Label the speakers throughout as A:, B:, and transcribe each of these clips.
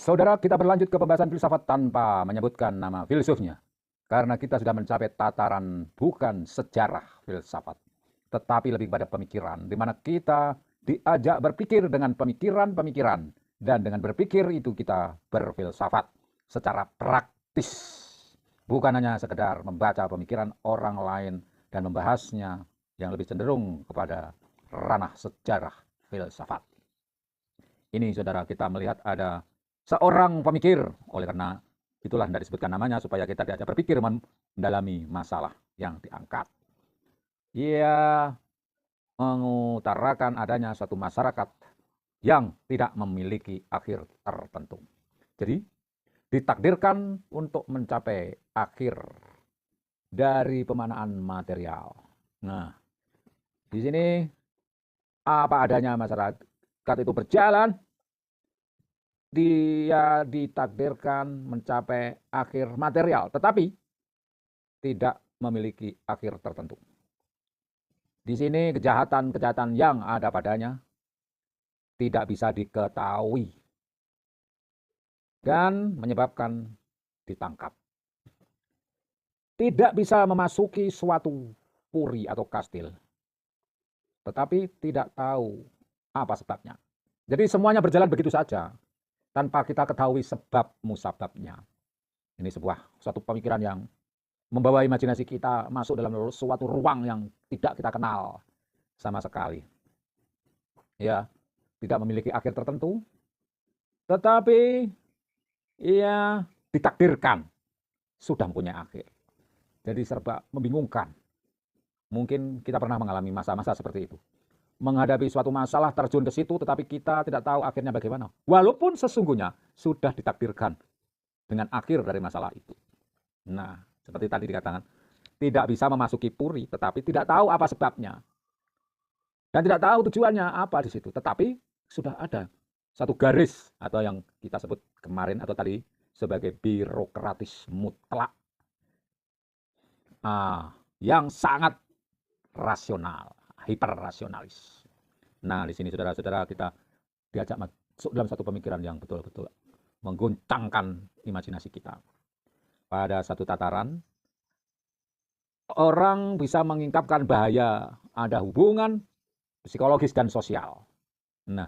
A: Saudara, kita berlanjut ke pembahasan filsafat tanpa menyebutkan nama filsufnya. Karena kita sudah mencapai tataran bukan sejarah filsafat, tetapi lebih pada pemikiran, di mana kita diajak berpikir dengan pemikiran-pemikiran, dan dengan berpikir itu kita berfilsafat secara praktis. Bukan hanya sekedar membaca pemikiran orang lain dan membahasnya yang lebih cenderung kepada ranah sejarah filsafat. Ini saudara, kita melihat ada seorang pemikir, oleh karena itulah tidak disebutkan namanya supaya kita diajak berpikir mendalami masalah yang diangkat. Ia mengutarakan adanya suatu masyarakat yang tidak memiliki akhir tertentu. Jadi ditakdirkan untuk mencapai akhir dari pemanaan material. Nah, di sini apa adanya masyarakat itu berjalan, dia ditakdirkan mencapai akhir material, tetapi tidak memiliki akhir tertentu. Di sini kejahatan-kejahatan yang ada padanya tidak bisa diketahui dan menyebabkan ditangkap. Tidak bisa memasuki suatu puri atau kastil, tetapi tidak tahu apa sebabnya. Jadi semuanya berjalan begitu saja, tanpa kita ketahui sebab musababnya. Ini suatu pemikiran yang membawa imajinasi kita masuk dalam suatu ruang yang tidak kita kenal sama sekali. Ya, tidak memiliki akhir tertentu, tetapi ia ditakdirkan sudah mempunyai akhir. Jadi serba membingungkan. Mungkin kita pernah mengalami masa-masa seperti itu. Menghadapi suatu masalah, terjun ke situ, tetapi kita tidak tahu akhirnya bagaimana. Walaupun sesungguhnya sudah ditakdirkan dengan akhir dari masalah itu. Nah, seperti tadi dikatakan, tidak bisa memasuki puri, tetapi tidak tahu apa sebabnya. Dan tidak tahu tujuannya apa di situ. Tetapi sudah ada satu garis, atau yang kita sebut kemarin atau tadi sebagai birokratis mutlak. Yang sangat rasional, hiperrasionalis. Nah, di sini saudara-saudara kita diajak masuk dalam satu pemikiran yang betul-betul mengguncangkan imajinasi kita. Pada satu tataran, orang bisa mengungkapkan bahaya ada hubungan psikologis dan sosial. Nah,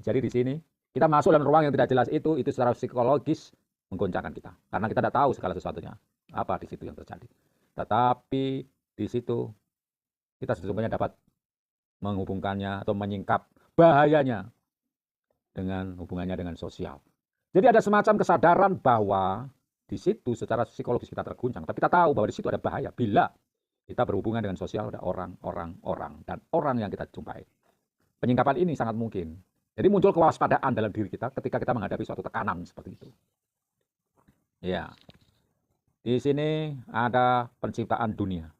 A: jadi di sini kita masuk dalam ruang yang tidak jelas itu secara psikologis mengguncangkan kita. Karena kita tidak tahu segala sesuatunya, apa di situ yang terjadi. Tetapi di situ kita sesungguhnya dapat menghubungkannya atau menyingkap bahayanya dengan hubungannya dengan sosial. Jadi ada semacam kesadaran bahwa di situ secara psikologis kita terguncang, tapi kita tahu bahwa di situ ada bahaya bila kita berhubungan dengan sosial, ada orang dan orang yang kita jumpai. Penyingkapan ini sangat mungkin. Jadi muncul kewaspadaan dalam diri kita ketika kita menghadapi suatu tekanan seperti itu. Ya, di sini ada penciptaan dunia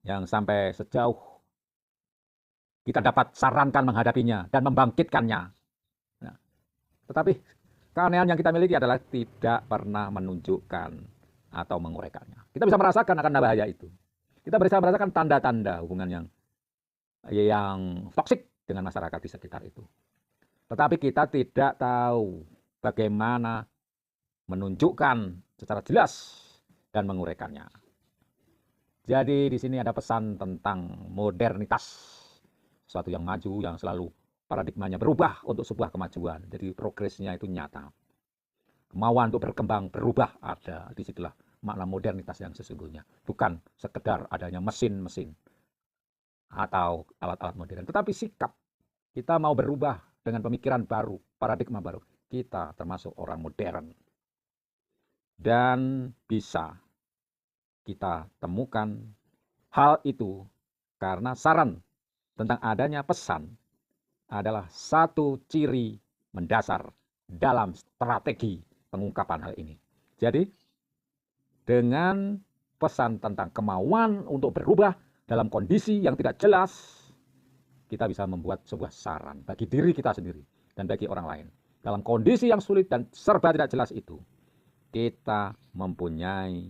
A: yang sampai sejauh kita dapat sarankan menghadapinya dan membangkitkannya. Nah, tetapi keanehan yang kita miliki adalah tidak pernah menunjukkan atau menguraikannya. Kita bisa merasakan akan bahaya itu. Kita bisa merasakan tanda-tanda hubungan yang toksik dengan masyarakat di sekitar itu. Tetapi kita tidak tahu bagaimana menunjukkan secara jelas dan menguraikannya. Jadi di sini ada pesan tentang modernitas. Sesuatu yang maju, yang selalu paradigmanya berubah untuk sebuah kemajuan. Jadi progresnya itu nyata. Kemauan untuk berkembang, berubah ada. Disitulah makna modernitas yang sesungguhnya. Bukan sekedar adanya mesin-mesin atau alat-alat modern. Tetapi sikap kita mau berubah dengan pemikiran baru, paradigma baru. Kita termasuk orang modern. Dan bisa kita temukan hal itu karena saran tentang adanya pesan adalah satu ciri mendasar dalam strategi pengungkapan hal ini. Jadi, dengan pesan tentang kemauan untuk berubah dalam kondisi yang tidak jelas, kita bisa membuat sebuah saran bagi diri kita sendiri dan bagi orang lain. Dalam kondisi yang sulit dan serba tidak jelas itu, kita mempunyai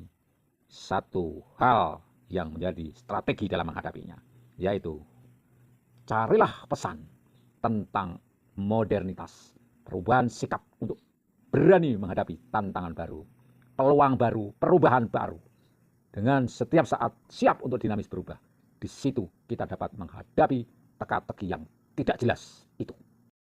A: satu hal yang menjadi strategi dalam menghadapinya, yaitu carilah pesan tentang modernitas, perubahan sikap untuk berani menghadapi tantangan baru, peluang baru, perubahan baru. Dengan setiap saat siap untuk dinamis berubah. Di situ kita dapat menghadapi teka-teki yang tidak jelas itu.